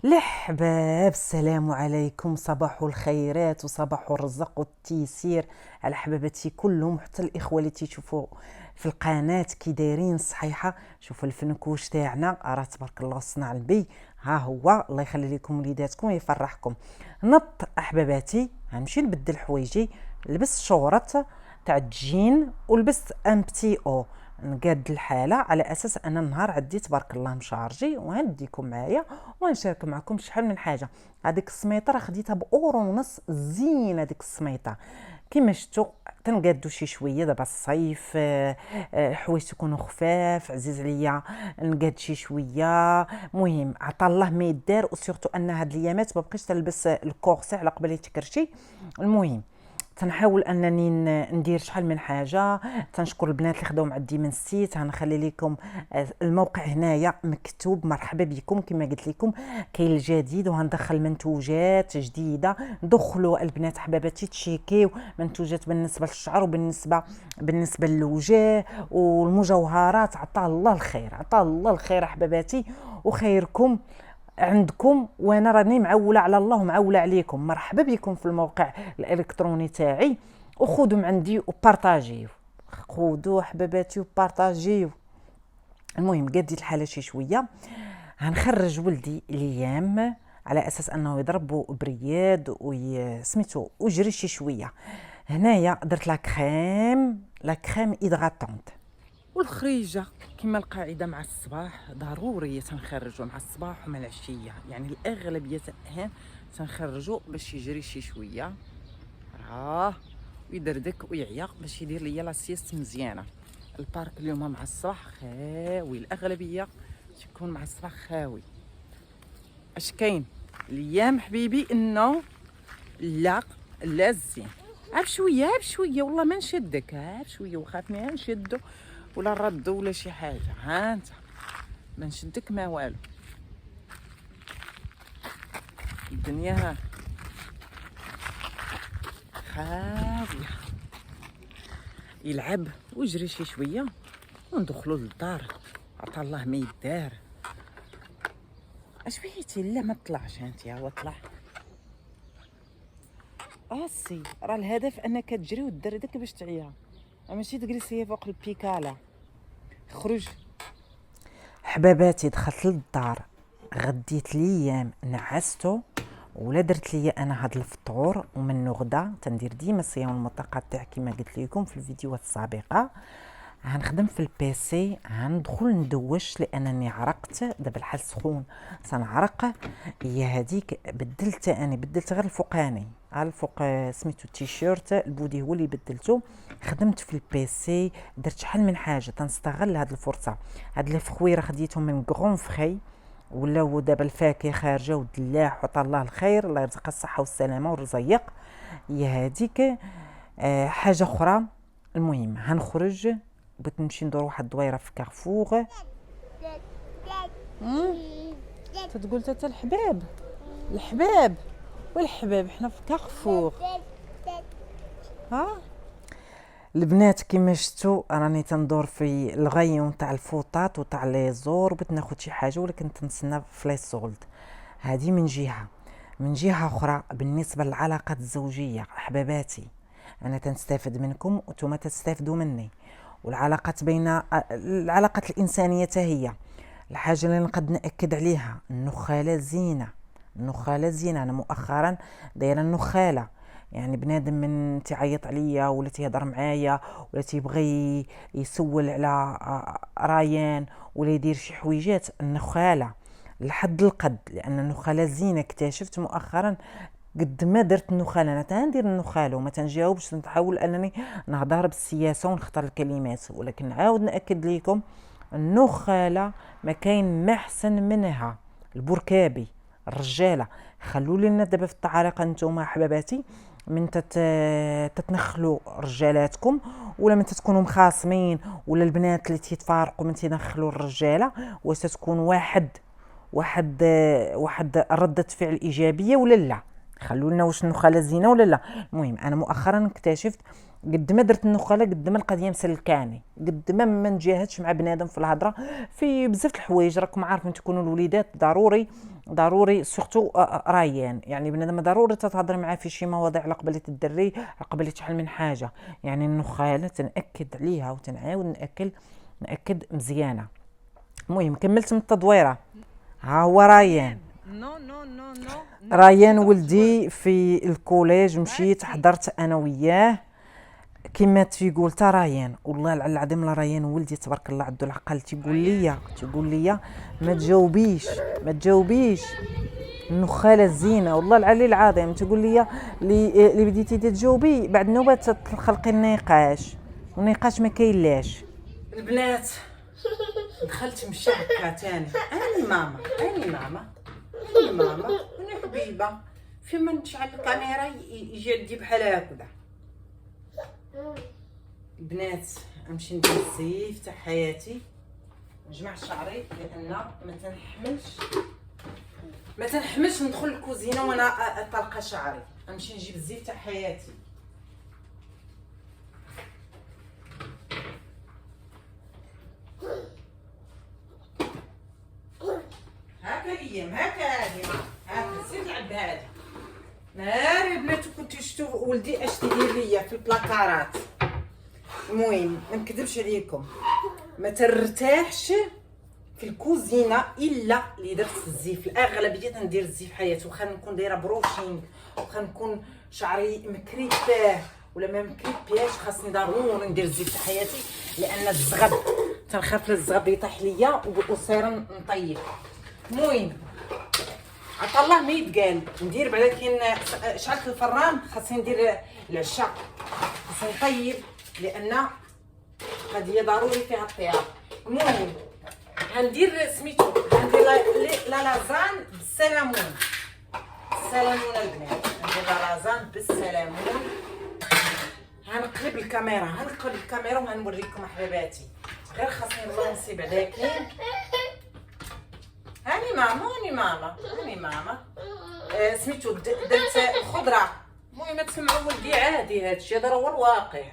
الحباب، السلام عليكم، صباح الخيرات وصباح الرزق والتيسير على حبابتي كلهم، حتى الاخوه اللي تيشوفوا في القناه كي دايرين صحيحه. شوفوا الفنكوش تاعنا راه تبارك الله صنع البي، ها هو الله يخلي لكم وليداتكم ويفرحكم. نط احباباتي غنمشي نبدل حوايجي، لبست شورت تاع الجين ولبست ان بتي او نقاد الحاله على اساس ان النهار عندي تبارك الله مشارجي، وغنديكم معايا ونشارك معكم شحال من حاجه. هذيك السميطه راه خديتها باورو ونص، زينه ديك السميطه كيما شفتوا. تنقادو شي شويه دابا الصيف، الحوايج تكونوا خفاف، عزيز عليا نقاد شي شويه. مهم عطا الله ما يدار، وسورتو ان هاد الايامات ما بقيتش تلبس الكورسي على قبل يتكرشي. المهم تنحاول انني ندير شحال من حاجه. تنشكر البنات اللي خداو معدي من السيت. غنخلي لكم الموقع هنايا مكتوب، مرحبا بكم كما قلت لكم. كاين الجديد وغندخل منتوجات جديده. دخلوا البنات حباباتي تشيكيو منتوجات بالنسبه للشعر وبالنسبه للوجه والمجوهرات. عطا الله الخير، عطا الله الخير حباباتي، وخيركم عندكم، وانا راني معوله على الله ومعوله عليكم. مرحبا بكم في الموقع الالكتروني تاعي، وخذوا من عندي وبارطاجيو. خذوا حباباتي وبارطاجيو. المهم قديت الحاله شي شويه، غنخرج ولدي الايام على اساس انه يضربوا برياد وسميتو ويجري شي شويه. هنايا درت لا كريم ايدغاتونت. والخريجه كما القاعده مع الصباح ضروريه تنخرجوا مع الصباح ومع العشيه، يعني الاغلبيه الاحيان تنخرجوا باش يجري شي شويه ويدردك ويعيا باش يدير ليا لا سيست مزيانه. البارك اليوم مع الصباح خاوي، الاغلبيه تكون مع الصباح خاوي. اش كاين الايام حبيبي انه لا الزين بشويه بشويه، والله ما نشدك بشويه، وخافني نشدو ولا نردو ولا شي حاجه. ها انت ما نشدك ما والو، الدنيا خاويه. يلعب ويجري شي شويه وندخلوا للدار. عطا الله ما يدار. اش بغيتي؟ لا ما تطلعش انت، هو طلع. سي راه الهدف انك تجري وتدردك باش تعيا، ماشي تجلس هي فوق البيكالا. خرج حباباتي. دخلت للدار، غديت ليام، نعستو، ولا درت ليا انا هاد الفطور. ومن غدا تندير ديما الصيام المطلقات تاعي كما قلت لكم في الفيديوهات السابقه. غنخدم في البيسي، غندخل ندوش لانني عرقت. دابا الحال سخون سنعرق. هي هذيك بدلت غير الفوقاني على الفوق، سميتو التيشيرت البودي هو اللي بدلته. خدمت في البيسي، درت شحال من حاجه. تنستغل هاد الفرصه. هاد الفخويره خديتهم من غون فخي، ولاو دابا الفاكهه خارجه والدلاح، وعطا الله الخير، الله يرزقها الصحه والسلامه والرزيق. هي هذيك. حاجه اخرى. المهم هنخرج، بغيت نمشي ندور واحد الدويره في كارفور. تتقول تاتا الحباب والحباب حنا في كارفور. البنات كيما شفتوا راني تندور في الغيون تاع الفوطات وتاع لي زور، بغيت ناخذ شي حاجه ولكن تنسنى في لي سولد. هذه من جهه اخرى بالنسبه للعلاقات الزوجيه احباباتي، انا تنستافد منكم وانتم تستافدوا مني. والعلاقات بين العلاقات الانسانيه هي الحاجه اللي نقد ناكد عليها. النخاله زينه، النخاله زينه. انا مؤخرا دايره النخاله، يعني بنادم من تيعيط عليا ولا تيهضر معايا ولا تيبغي يسول على رايان ولا يدير شي حويجات، النخاله لحد القد. لان النخاله زينه. اكتشفت مؤخرا قد ما درت النخاله انا تندير النخاله وما تنجاوبش، نحاول انني نهضر بالسياسه ونختار الكلمات، ولكن نعاود ناكد لكم النخاله ما كاين ما احسن منها. البركابي الرجاله خلوا لنا دابا في التعاريق انتم حباباتي، من تتنخلوا رجالاتكم، ولا من تكونوا مخاصمين، ولا البنات اللي تيتفارقوا من تنخلوا الرجاله، وستكون واحد ردة فعل ايجابيه ولا لا. خلوا لنا واش النخاله زينه ولا لا. المهم انا مؤخرا اكتشفت قد ما درت النخاله قد ما القضيه مسلكاني، قد ما نجاهدش مع بنادم في الهضره في بزاف الحوايج. راكم عارفين تكونوا الوليدات ضروري ضروري سورتو رايان، يعني بنادم ضروري تتهضر معاه في شي مواضيع على قبل الدري، على قبل شحال من حاجه. يعني النخاله تنأكد عليها وتنعاود نأكد مزيانه. المهم كملت من التدويره. ها هو رايان. نو نو نو نو رايان ولدي في الكوليج مشيت حضرت انا وياه كما تيقول تا رايان، والله العظيم لا رايان ولدي تبارك الله عنده العقل. تيقول لي ما تجاوبيش النخاله زينه، والله العلي العظيم. تقول لي اللي بديتي تجاوبي بعد نوبه تخلقي النقاش، والنقاش ما كاينلاش. البنات دخلت من الشبكه تاني. اني ماما انا حبيبه فيما نشعل الكاميرا يجي عندي بحال هكذا. البنات نمشي ندير الزيف تاع حياتي، نجمع شعري لان ما تنحملش ندخل الكوزينه وانا طلقه شعري. نمشي نجيب الزيف تاع حياتي. هاكا ليام هاكا الزيف العب هادي. ناري بنات كنتو شفتو ولدي اش تيدير ليا في البلاكارات. المهم ما نكذبش عليكم، ما ترتاحش في الكوزينه الا اللي درت الزيف. الاغلبيه ندير الزيف حياتي، واخا نكون دايره بروشينغ، واخا نكون شعري مكريباه ولا ما مكريبياش، خاصني ضروري ندير الزيف حياتي، لان الزغب تنخاف الزغب يطيح ليا وصير نطيب. المهم عطا الله ما يتقال ندير بعدا كاين شعلت الفران، خاصني ندير العشاء، خاصني نطيب لان قضيه ضروري فيها الطياب. المهم غندير سميتو غندير لا لازان بالسلامون. السلامون البنات ندير لا لازان بالسلامون. غنقلب الكاميرا وغنوريكم حبيباتي، غير خاصني نلونسي بعدا كاين. هاني ماما سميتو درت الخضره. المهم تسمعوا ولدي عادي، هادشي هذا هو الواقع.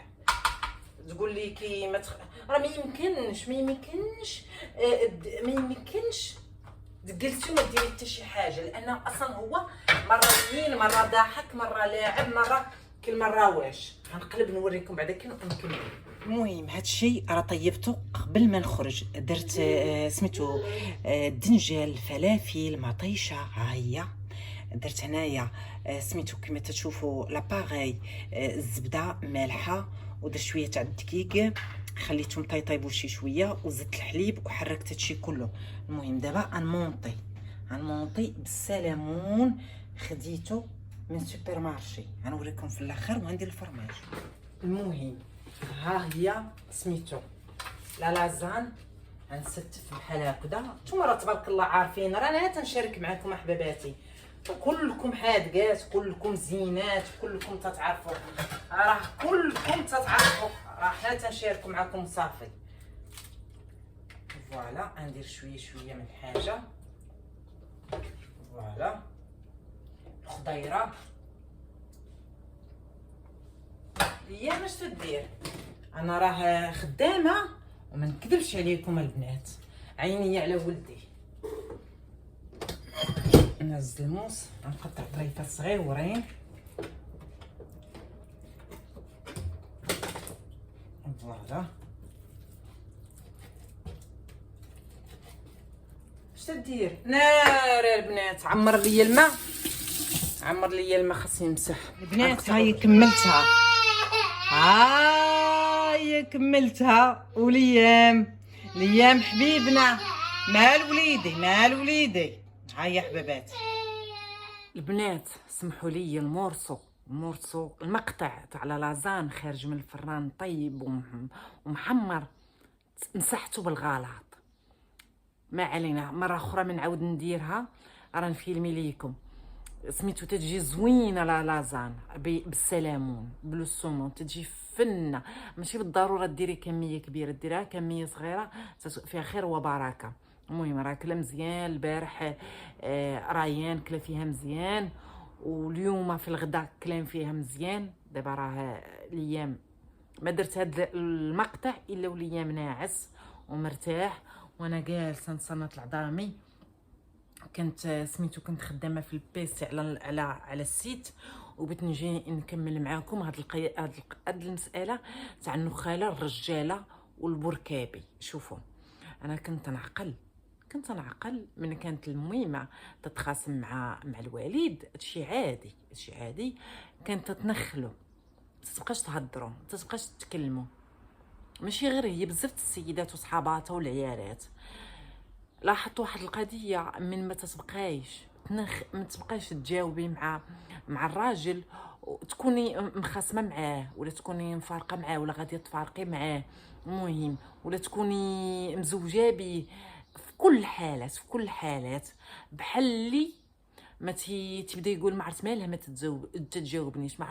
تقول لي كي راه ما يمكنش تجلسي وما ديري حتى شي حاجه، لان اصلا هو مره زين مره ضاحك مره لاعب مره كل مره واش. غنقلب نوريكم بعدا كي نكمل. المهم هادشي راه طيبته قبل ما نخرج. درت سميتو الدنجال، الفلافل، مطيشه، ها هي درت هنايا سميتو كما تشوفوا لاباغي، الزبده مالحه، ودرت شويه تاع الدقيق خليتهم طيبوا شي شويه، وزدت الحليب وحركت هادشي كله. المهم دابا غنمونطي بالسلامون، خديته من سوبر مارشي، غنوريكم في الاخر وغندير الفرماج. المهم ها هي سميتو لا لازان، غنستف بحال هكذا. نتوما راه تبارك الله عارفين، راه انا تنشارك معكم احباباتي، كلكم حادقات، كلكم زينات، كلكم تتعرفوا، راه كلكم تتعرفوا، راه حنا تنشاركوا معكم صافي. فوالا ندير شويه من حاجه. فوالا الخضيره هي باش تدير. انا راه خدامه وما نكذبش عليكم البنات، عيني على ولدي. نهز الموس، نقطع طريفات صغيورين. فوالا اش تدير؟ نار البنات، عمر لي الماء خاصني نمسح. البنات هاي كملتها وليام حبيبنا مال وليدي هاي حبابات. البنات سمحوا لي، المورصو المقطع تاع لازان خارج من الفران طيب ومحمر، مسحته بالغلط. ما علينا، مره اخرى من نعاود نديرها، راه نفيلمي ليكم. سميتو تجي زوينه لا لازان بالسلامون بالسومون، تجي فنه. ماشي بالضروره ديري كميه كبيره، ديرها كميه صغيره فيها خير وبركه. المهم راه كلا مزيان. البارح رايان كلا فيها مزيان، واليوم في الغداء كلام فيها مزيان. دابا راه الايام ما درت هذا المقطع الا وليا مناعس ومرتاح، وانا جالسه نصنت لعظامي. كنت سميتو كنت خدامه في البيسي على السيت، وبغيت نجي نكمل معاكم هاد المساله تاع النخاله الرجاله والبركابي. شوفوا، انا كنت نعقل من كانت الميمه تتخاصم مع الوالد، هادشي عادي، هادشي عادي. كانت تتنخلوا، متتبقاش تهضروا، متتبقاش تتكلموا. ماشي غير هي، بزاف السيدات وصحاباتها والعيالات. لاحظت واحد القضيه، من ما تتبقايش ما تبقايش تجاوبي مع الراجل، تكوني مخاصمه معاه، ولا تكوني مفارقه معاه، ولا غاديه تفارقي معاه، المهم، ولا تكوني مزوجه بيه، في كل الحالات بحال اللي ما تبدا يقول ما عرفت مالها ما تتجاوبنيش، ما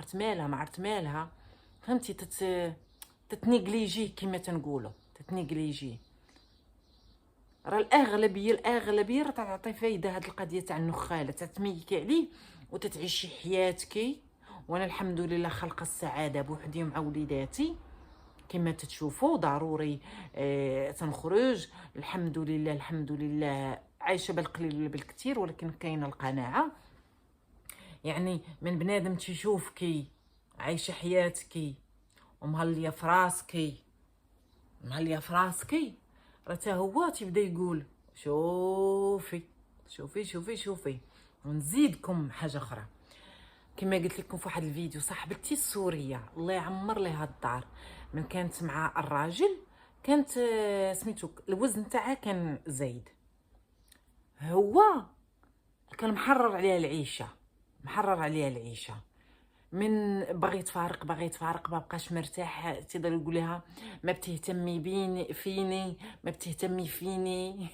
عرفت مالها فهمتي، تتنيجليجي كما تنقولوا، تتنيجليجي. راه الاغلبيه راه تعطي فايده هاد القضيه تاع النخاله، تتميكي عليه وتتعيشي حياتك. وانا الحمد لله خلق السعاده بوحدي مع وليداتي كما تتشوفوا. ضروري تنخرج، الحمد لله عايشه بالقليل ولا بالكثير، ولكن كاينه القناعه. يعني من بنادم تيشوفكي عايشه حياتك ومهليه في راسكي، راه حتى هو تيبدا يقول شوفي شوفي شوفي شوفي. ونزيدكم حاجه اخرى، كما قلت لكم في واحد الفيديو، صاحبتي السوريه الله يعمر ليها الدار، من كانت مع الراجل كانت سميتو الوزن تاعها كان زايد، هو كان محرر عليها العيشه. من باغي يتفارق ما بقاش مرتاح، تيقدر يقول لها ما بتهتمي فيني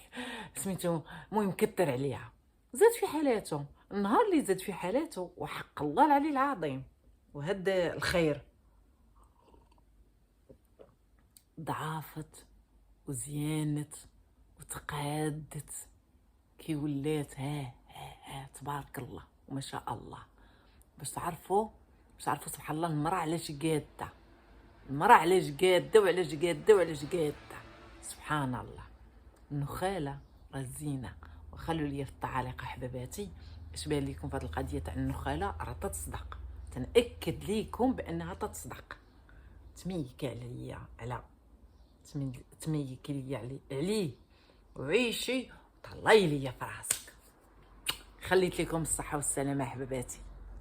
سميتو. المهم كثر عليها، زاد في حالاته. النهار اللي زاد في حالاته وحق الله العلي العظيم وهذا الخير، ضعافت وزيانت وتقادت كي ولات ها تبارك الله وما شاء الله. باش تعرفوا سبحان الله، المراه علاش قاده، وعلاش قاده سبحان الله. النخاله راه زينه. وخلوا لي في التعاليق حباباتي اش بان لكم في هذه القضيه تاع النخاله. راه تتصدق، تنأكد ليكم بانها تتصدق. تميك عليه وعيشي، طلعي لي في راسك. خليت لكم الصحه والسلامه حباباتي.